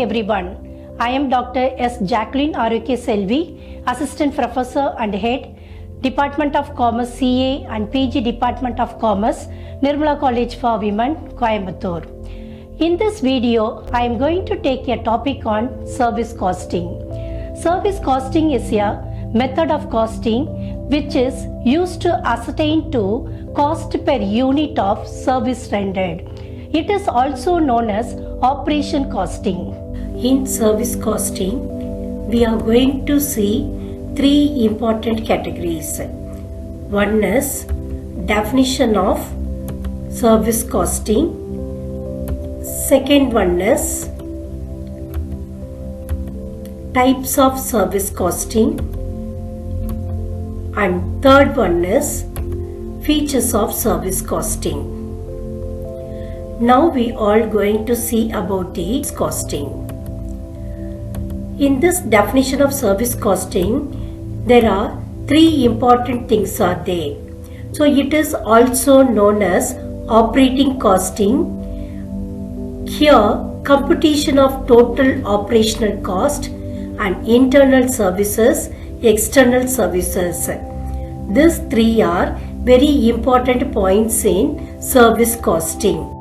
everyone. I am Dr.S.Jaculine ArockiaSelvi, Assistant Professor and Head, Department of Commerce CA and PG Department of Commerce, Nirmala College for Women, Coimbatore. In this video, I am going to take a topic on service costing. Service costing is a method of costing which is used to ascertain to cost per unit of service rendered. It is also known as operation costing. In service costing, we are going to see three important categories. One is definition of service costing. Second one is types of service costing. And third one is features of service costing. Now we are going to see about the costing. In this definition of service costing, there are three important things are there. So it is also known as operating costing. Here, computation of total operational cost and internal services, external services. These three are very important points in service costing.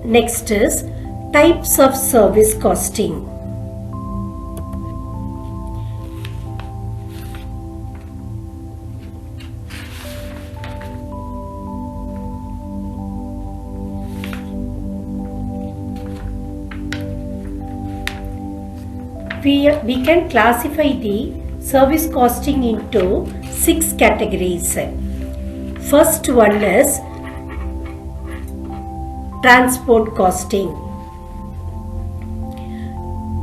Next is types of service costing. We can classify the service costing into 6 categories. First one is transport costing.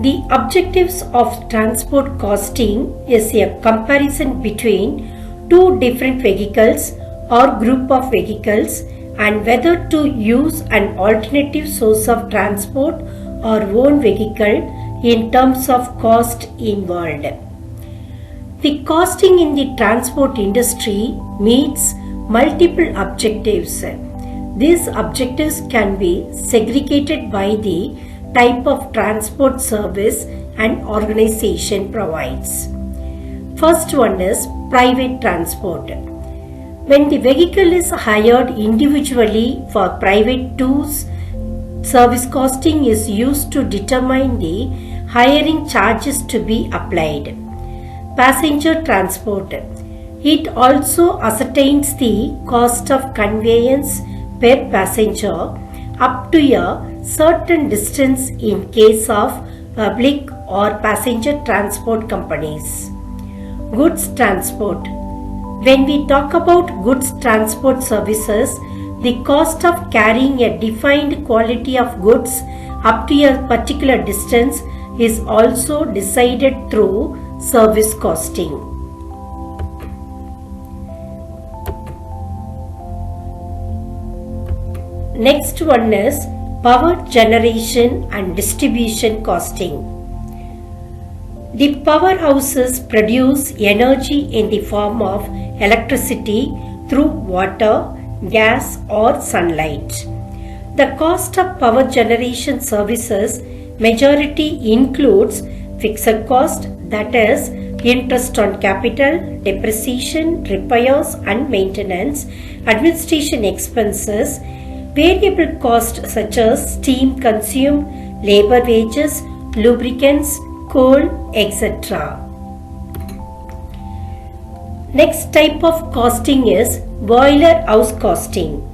The objectives of transport costing is a comparison between two different vehicles or group of vehicles and whether to use an alternative source of transport or own vehicle in terms of cost involved. The costing in the transport industry meets multiple objectives. These objectives can be segregated by the type of transport service an organization provides. First one is private transport. When the vehicle is hired individually for private use, service costing is used to determine the hiring charges to be applied. Passenger transport. It also ascertains the cost of conveyance per passenger up to a certain distance in case of public or passenger transport companies. Goods transport. When we talk about goods transport services, the cost of carrying a defined quality of goods up to a particular distance is also decided through service costing. Next one is power generation and distribution costing. The powerhouses produce energy in the form of electricity through water, gas or sunlight. The cost of power generation services majority includes fixed cost, that is interest on capital, depreciation, repairs and maintenance, administration expenses, variable costs such as steam consumed, labor wages, lubricants, coal, etc. Next type of costing is boiler house costing.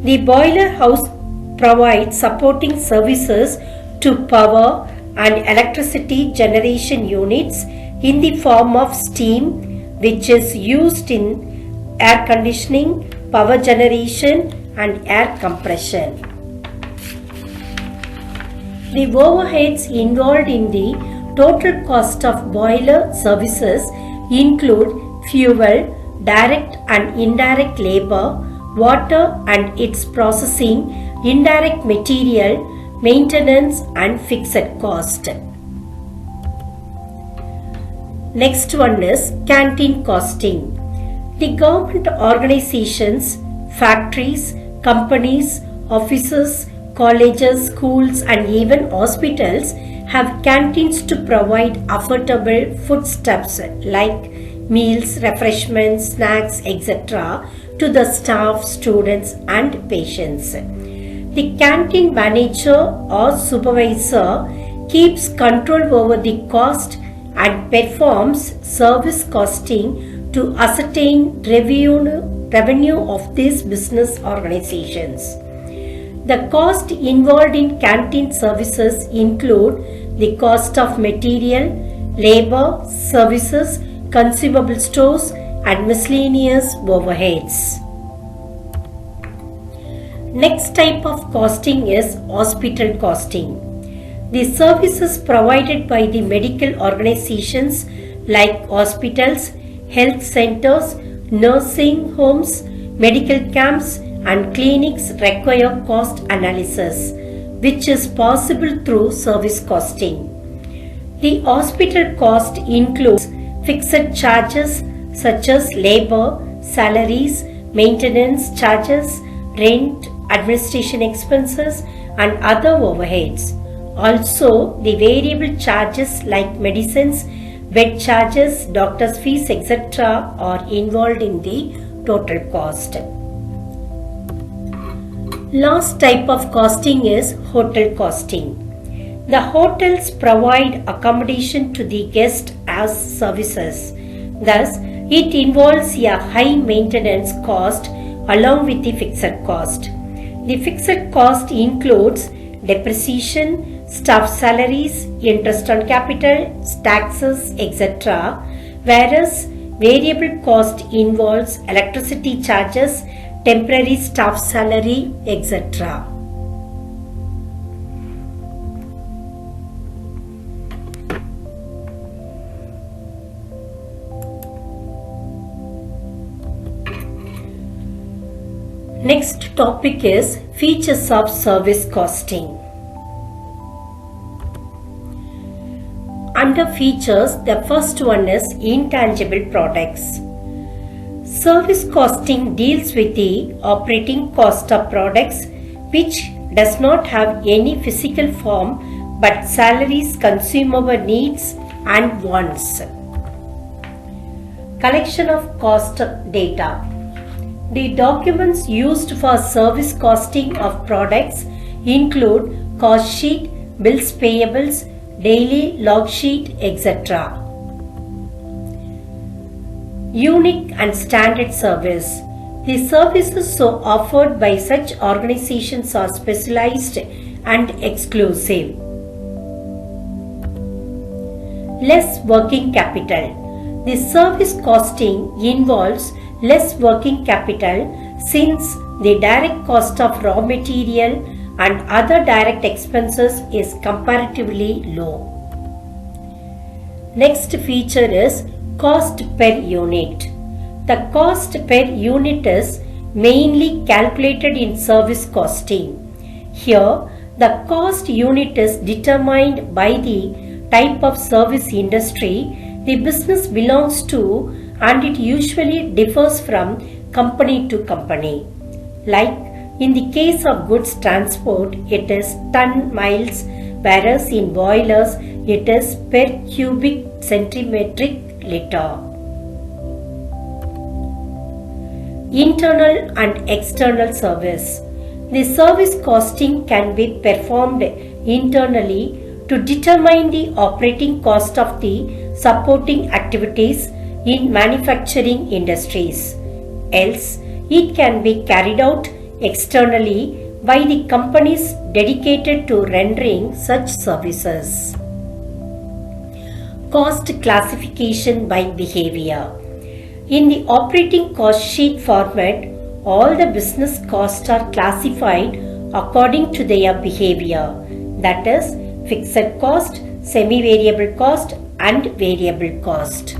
The boiler house provides supporting services to power and electricity generation units in the form of steam, which is used in air conditioning, power generation and air compression. The overheads involved in the total cost of boiler services include fuel, direct and indirect labor, water and its processing, indirect material, maintenance and fixed cost. Next one is canteen costing. The government organizations, factories, companies, offices, colleges, schools and even hospitals have canteens to provide affordable foodstuffs like meals, refreshments, snacks, etc. to the staff, students and patients. The canteen manager or supervisor keeps control over the cost and performs service costing to ascertain revenue of these business organizations. The cost involved in canteen services include the cost of material, labor, services, consumable stores and miscellaneous overheads. Next type of costing is hospital costing. The services provided by the medical organizations like hospitals, health centers, nursing homes, medical camps and clinics require cost analysis, which is possible through service costing. The hospital cost includes fixed charges such as labor, salaries, maintenance charges, rent, administration expenses and other overheads. Also, the variable charges like medicines, bed charges, doctor's fees, etc. are involved in the total cost. Last type of costing is hotel costing. The hotels provide accommodation to the guest as services. Thus, it involves a high maintenance cost along with the fixed cost. The fixed cost includes depreciation, staff salaries, interest on capital, taxes, etc. Whereas variable cost involves electricity charges, temporary staff salary, etc. Next topic is features of service costing. Under features, the first one is intangible products. Service costing deals with the operating cost of products which does not have any physical form but salaries consumer needs and wants. Collection of cost data. The documents used for service costing of products include cost sheet, bills payables, daily log sheet, etc. Unique and standard service. The services so offered by such organizations are specialized and exclusive. Less working capital. The service costing involves less working capital since the direct cost of raw material and other direct expenses is comparatively low. Next feature is cost per unit. The cost per unit is mainly calculated in service costing. Here, the cost unit is determined by the type of service industry the business belongs to, and it usually differs from company to company. Like in the case of goods transport, it is ton miles, whereas in boilers, it is per cubic centimetric liter. Internal and external service. The service costing can be performed internally to determine the operating cost of the supporting activities in manufacturing industries. Else, it can be carried out externally by the companies dedicated to rendering such services. Cost classification by behavior. In the operating cost sheet format, all the business costs are classified according to their behavior, that is, fixed cost, semi-variable cost, and variable cost.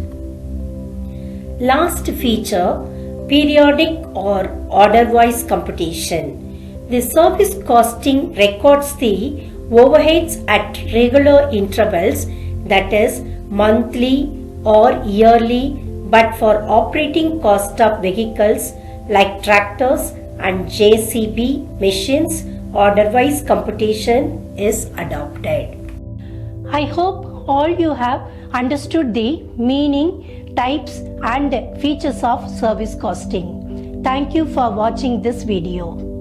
Last feature, periodic or order-wise computation. The service costing records the overheads at regular intervals, that is, monthly or yearly, but for operating cost of vehicles like tractors and JCB machines, order-wise computation is adopted. I hope all you have understood the meaning, types and features of service costing. Thank you for watching this video.